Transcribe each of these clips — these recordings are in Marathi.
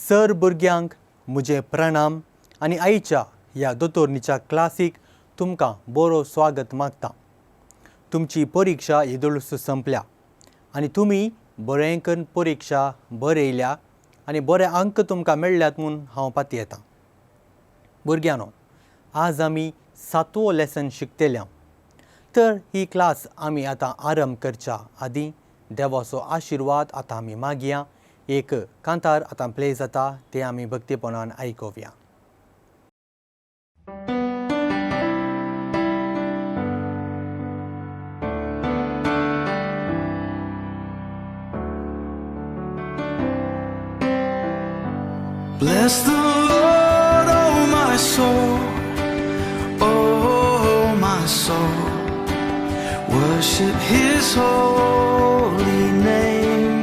सर भुरग्यांक म्हजे प्रणाम आनी आईच्या ह्या दोतोरनीच्या क्लासीक तुमकां बरो स्वागत मागतां. तुमची परिक्षा येदोळूच संपल्या आनी तुमी बरें करून परिक्षा बरयल्या आनी बरे अंक तुमकां मेळ्ळ्यात म्हूण हांव पाती येतां. भुरग्यांनो, आज आमी 7वो लेसन शिकतल्या. तर ही क्लास आमी आतां आरंभ करच्या आदीं देवाचो आशिर्वाद आतां आमी मागया. एक कांतार आतां प्ले जाता तें आमी भक्तीपणान आयकुया. Bless the Lord, oh my soul, oh my soul. Worship His holy name.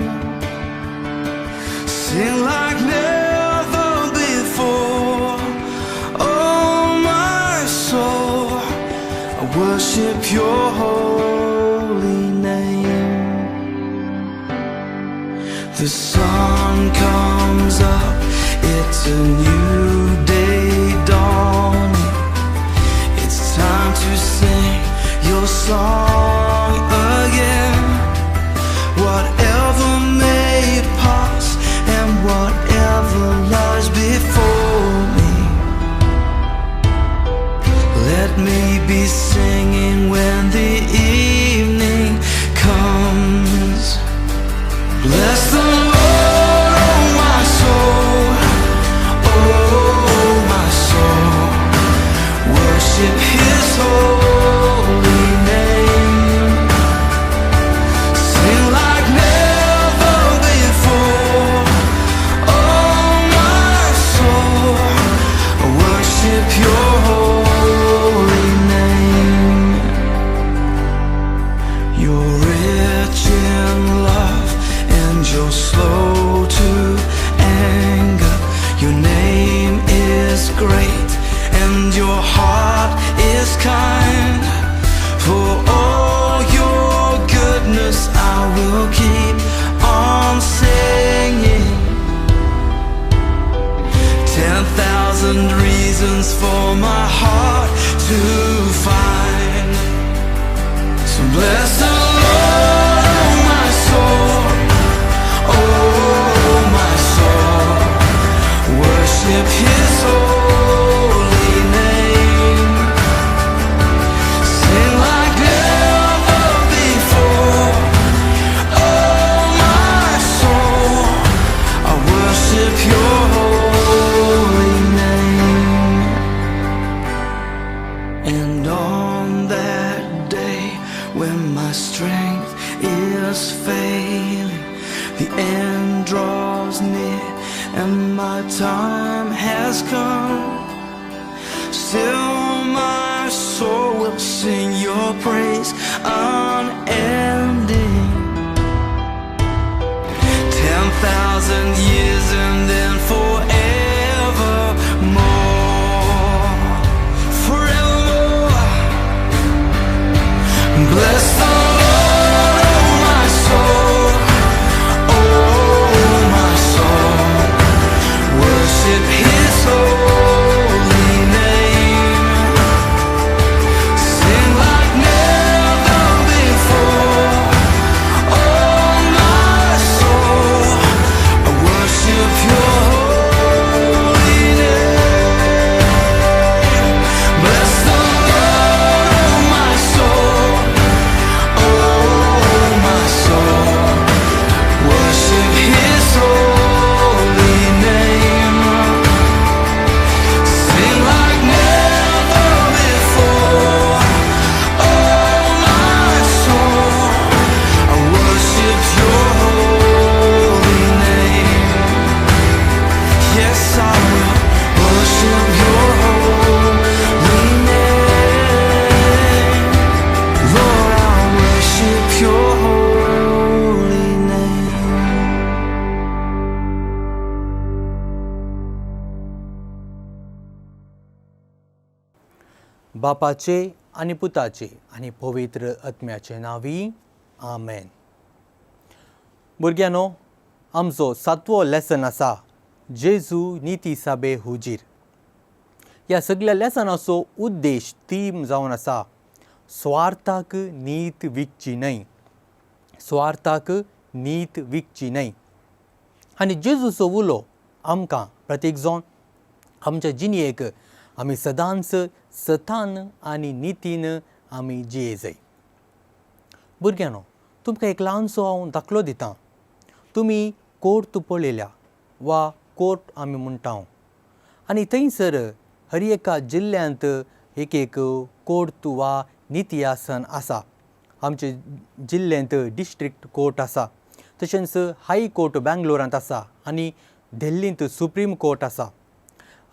Sing like never before, oh my soul. I worship Your holy name. The sun comes up, it's a new day dawning. It's time to sing Your song again. Whatever may pass and whatever lies before me, let me be singing when the evening comes. Bless the Lord, oh my soul, oh my soul. Worship His holy name. Sing like never before, oh my soul. Worship Your holy name. You're rich in love and You're slow to anger. Your name is great and Your heart is kind. For all Your goodness I will keep on singing. 10,000 reasons for my heart to find. So bless the Lord, oh my soul, oh my soul. Worship His holy name. Sing like never before, oh my soul. I worship Your holy name. And on that day when my strength is failing, the end draws near and my time has come, still my soul will sing Your praise unending. 10,000 years and then forevermore, forevermore. Bless the Lord, oh my soul, oh my soul. Worship His holy name. Sing like never before, oh my soul. I worship Your holy name. Bless the Lord, oh my soul, oh my soul. Worship His holy name. Sing like never before, oh my soul. I worship Your holy name. Yes, I will worship Your holy name. Lord, I worship Your holy name. बापाचे आनी पुताचे आनी पवित्र आत्म्याचे नांवी आमेन. भुरग्यांनो, आमचो 7वो लेसन आसा जेजू नीती साबे हुजीर. ह्या सगळ्या लेसनाचो उद्देश थीम जावन आसा स्वार्थाक नीत विकची न्हय. स्वार्थाक नीत विकची न्हय. आनी जेजूचो उलो आमकां प्रत्येक जावन आमच्या जिणयेक आमी सदांच सतान आनी नितीन आमी जिये जाय. भुरग्यांनो, तुमकां एक ल्हानसो हांव दाखलो दितां. तुमी कोर्ट पळयल्या वा कोर्ट आमी म्हणटा आनी थंयसर हर एका जिल्ल्यांत एक एक कोर्ट वा निती आसन आसा. आमचे जिल्ल्यांत डिस्ट्रिक्ट कोर्ट आसा, तशेंच हाय कोर्ट बेंगलोरांत आसा आनी दिल्लींत सुप्रीम कोर्ट आसा.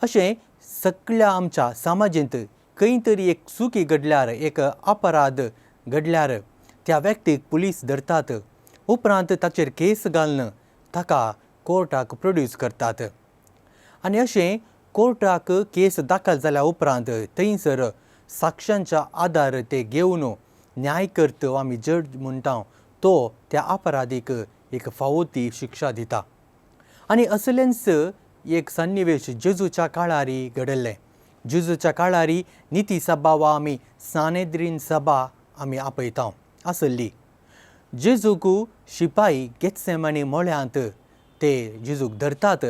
अशें सगळ्या आमच्या समाजींत खंय तरी एक चुकी घडल्यार, एक अपराध घडल्यार त्या व्यक्तीक पुलीस धरतात. उपरांत ताचेर केस घालून ताका कोर्टाक प्रोड्यूस करतात. आनी अशें कोर्टाक केस दाखल जाल्या उपरांत थंयसर साक्षांच्या आदार ते घेवन न्यायकर्तो आमी जज म्हणटा तो त्या अपराधीक एक फावो ती शिक्षा दिता. आनी असलेंच एक सन्निवेश जेजूच्या काळारी घडल्लें. जेजूच्या काळारी निती सभा वा आमी सानेद्रीन सभा आमी आपयता आसली. जेजूक शिपाई गेत्सेमानी मळ्यांत ते जेजूक धरतात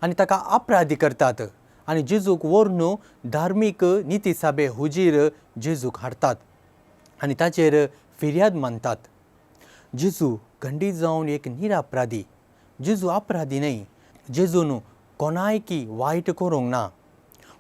आनी ताका अपराधी करतात आनी जेजूक व्हरून धार्मीक निती सभे हुजीर जेजूक हाडटात आनी ताचेर फिर्याद मानतात. जेजू खंडीत जावन एक निरपराधी. जेजू अपराधी न्हय. जेजून कोणायकी वायट करूंक ना.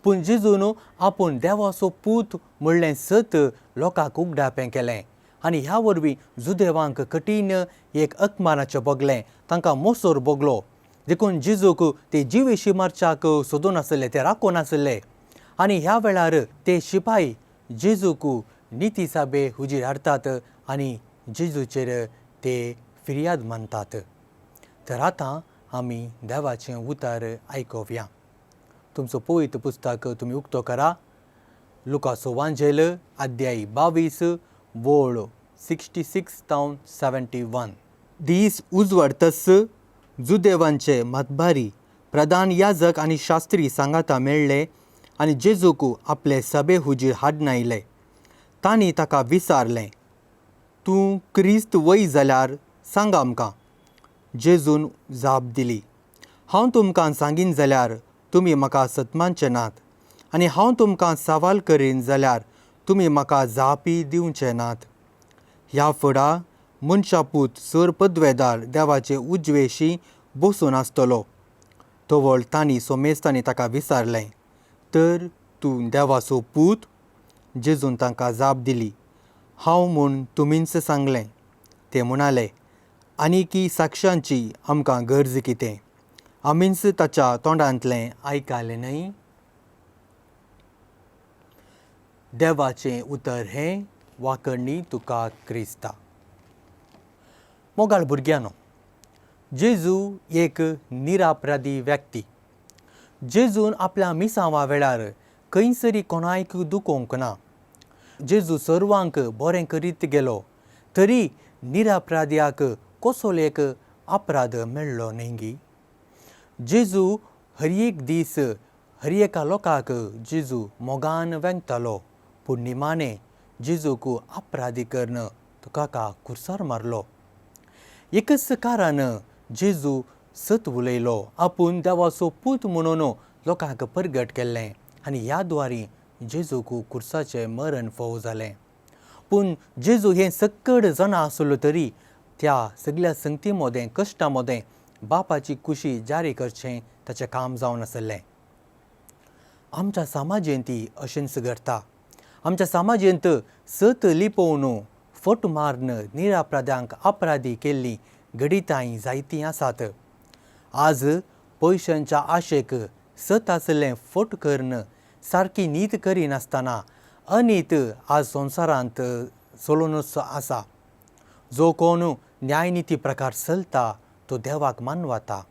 पूण जेजून आपूण देवाचो पूत म्हणलें सत लोकांक उगडापें केलें आनी ह्या वरवीं जुदेवांक कठीण एक अकमानाचें भोगलें, तांकां मोसोर भोगलो. देखून जेजूक ते जिवेशी मारच्याक सोदून आसले, ते राखून आसले आनी ह्या वेळार ते शिपाई जेजूक निती सभे हुजीर हाडटात आनी जेजूचेर ते फिर्याद मानतात. तर आतां आमी देवाचें उतर आयकोवया. तुमचो पवित्र पुस्तक तुमी उक्तो करा. लुकाचो वांजेल अध्याय 22 वळ 66 तावन 71. दीस उजवाडतच जुदेवांचे मतबारी, प्रधान याजक आनी शास्त्री सांगाता मेळ्ळे आनी जेजूक आपले सभे हुजीर हाडून आयले. तांणी ताका विचारलें, तूं क्रिस्त वय जाल्यार सांग आमकां. जेजून जाप दिली, हांव तुमकां सांगीन जाल्यार तुमी म्हाका सतमानचे नात आनी हांव तुमकां सवाल करीन जाल्यार तुमी म्हाका जापी दिवचे नात. ह्या फुडां मनशा पूत सर पदवेदार देवाचे उजवेशी बसून आसतलो. तोवळ तांणी सोमेस्तांनी ताका विचारलें, तर तूं देवाचो पूत? जेजून तांकां जाप दिली, हांव म्हूण तुमीच सांगलें. ते म्हणाले, आनीकी साक्षांची आमकां गरज कितें? आमीच ताच्या तोंडांतलें आयकलें न्हय? देवाचें उतर हें वाकणणी तुका क्रिस्ता. मोगाळ भुरग्यांनो, जेजू एक निरपराधी व्यक्ती. जेजून आपल्या मिसावा वेळार खंयसरी कोणायक दुखोवंक ना. जेजू सर्वांक बरें करीत गेलो तरी निरपराध्याक कसोलो एक अपराध मेळ्ळो न्हय. जेजू हर एक दीस हर एका लोकांक जेजू मोगान वेंगतालो. पूण निमाणें जेजूक अपराधी करून तुका कुर्सार मारलो. एकच कारण जेजू सत उलयलो. आपूण देवाचो पूत म्हणून लोकांक परगट केल्लें आनी ह्या द्वारी जेजूक कुर्साचें मरण फोव जालें. पूण जेजू हें सक्कड जाणा आसलो तरी त्या सगळ्या संगती मदें कश्टां मदें बापाची खुशी जारी करचें ताचें काम जावन आसलें. आमच्या समाजेंतय अशेंच घडटा. आमच्या समाजेंत सत लिपोवन फट मारून निरपराध्यांक अपराधी केल्लीं घडितांय जायतीं आसात. आज पयशांच्या आशेक सत आसलें फट करून सारकी नीत करिनासतना अनीत आज संवसारांत चलूनच आसा. जो कोण न्यायनिती प्रकार चलता तो देवाक मानवता.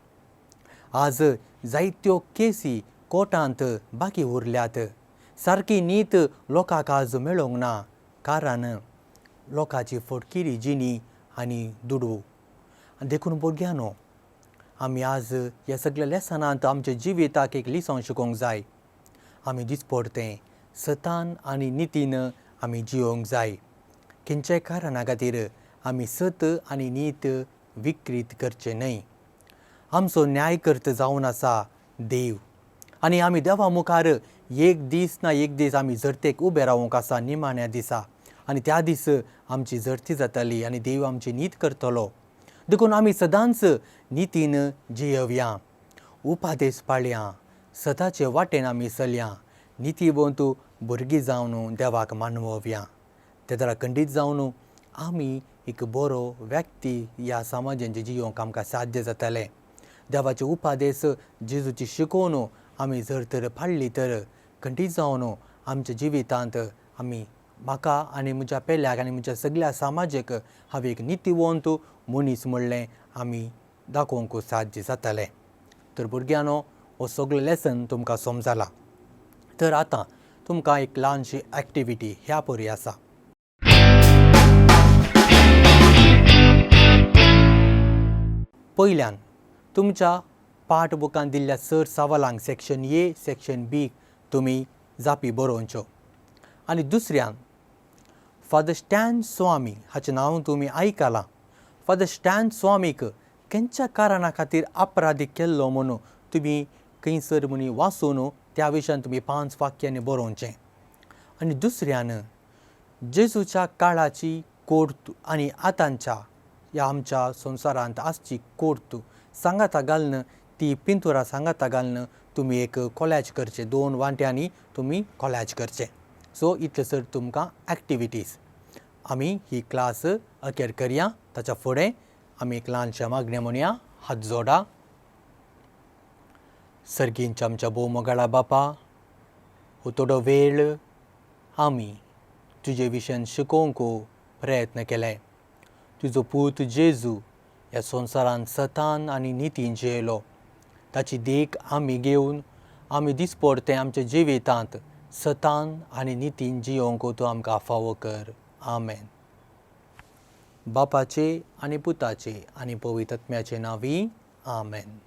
आज जायत्यो केसी कोर्टांत बाकी उरल्यात. सारकी नीत लोकांक आज मेळोंक ना, कारण लोकांची फटकिरी जिणी आनी दुडू. देखून भुरग्यांनो, आमी आज ह्या सगळ्या लेसनांत आमच्या जिविताक एक लिसोन शिकोवंक जाय. आमी दिसपडटें सतान आनी नितीन आमी जियोंक जाय. खंयच्याय कारणा खातीर आमी सत आनी नीत विकृत करचे न्हय. आमचो न्यायकर्ता जावन आसा देव आनी आमी देवा मुखार एक दीस ना एक दीस आमी जरतेक उबे रावूंक आसा निमाण्या दिसा. आनी त्या दीस आमची जरती जातली आनी देव आमची नीत करतलो. देखून आमी सदांच नितीन जियेवया, उपादेश पाळया, सदाचे वाटेन आमी चलया, नितीवंत भुरगीं जावन देवाक मानवोवया. ते द्वारा खंडीत जावन आमी एक बरो व्यक्ती ह्या समाजांचे जियोंक आमकां साध्य जातलें. देवाचे उपादेश जेजूची शिकोवन आमी जर तर पाळ्ळी तर खंडीत जावन आमच्या जिवितांत आमी म्हाका आनी म्हज्या पेल्याक आनी म्हज्या सगळ्या समाजाक हांवें एक नितीवंत मनीस म्हणलें आमी दाखोवंक साध्य जातलें. तर भुरग्यांनो, हो सगळो लेसन तुमकां समजला. तर आतां तुमकां एक ल्हानशी एक्टिविटी ह्या परी आसा. पयल्यान तुमच्या पाठबुकांत दिल्ल्या सर सवालांक सेक्शन ए सेक्शन बी तुमी जापी बरोवच्यो. आनी दुसऱ्यान फादर स्टॅन स्वामी हाचें नांव तुमी आयकलां. फादर स्टॅन स्वामीक खंयच्या कारणा खातीर अपराधी केल्लो म्हणून तुमी खंयसर म्हणी वाचून त्या विशयान तुमी 5 वाक्यांनी बरोवचें. आनी दुसऱ्यान जेजूच्या काळाची कोर्त आनी आतांच्या ह्या आमच्या संवसारांत आसची कोर्त सांगाता घालून ती पिंतुरां सांगाता घालून तुमी एक कॉलेज करचें. 2 वांट्यांनी तुमी कॉलेज करचें. सो इतले सर तुमकां एक्टिविटीज. आमी ही क्लास अखेर करया. ताच्या फुडें आमी एक ल्हानशें मागणें म्हणया. हात जोडा. सर्गींच्या आमच्या भोवमोगाळा बापा, हो थोडो वेळ आमी तुजे विशयान शिकोवंक प्रयत्न केले. तुजो पूत जेजू ह्या संवसारांत सतान आनी नितीन जियेलो. ताची देख आमी घेवन आमी दिसपडटें आमच्या जिवितांत सतान आनी नितीन जियोंक तूं आमकां फावो कर. आमेन. बापाचे आनी पुताचे आनी पवित्र आत्म्याचे नांवी. आमेन.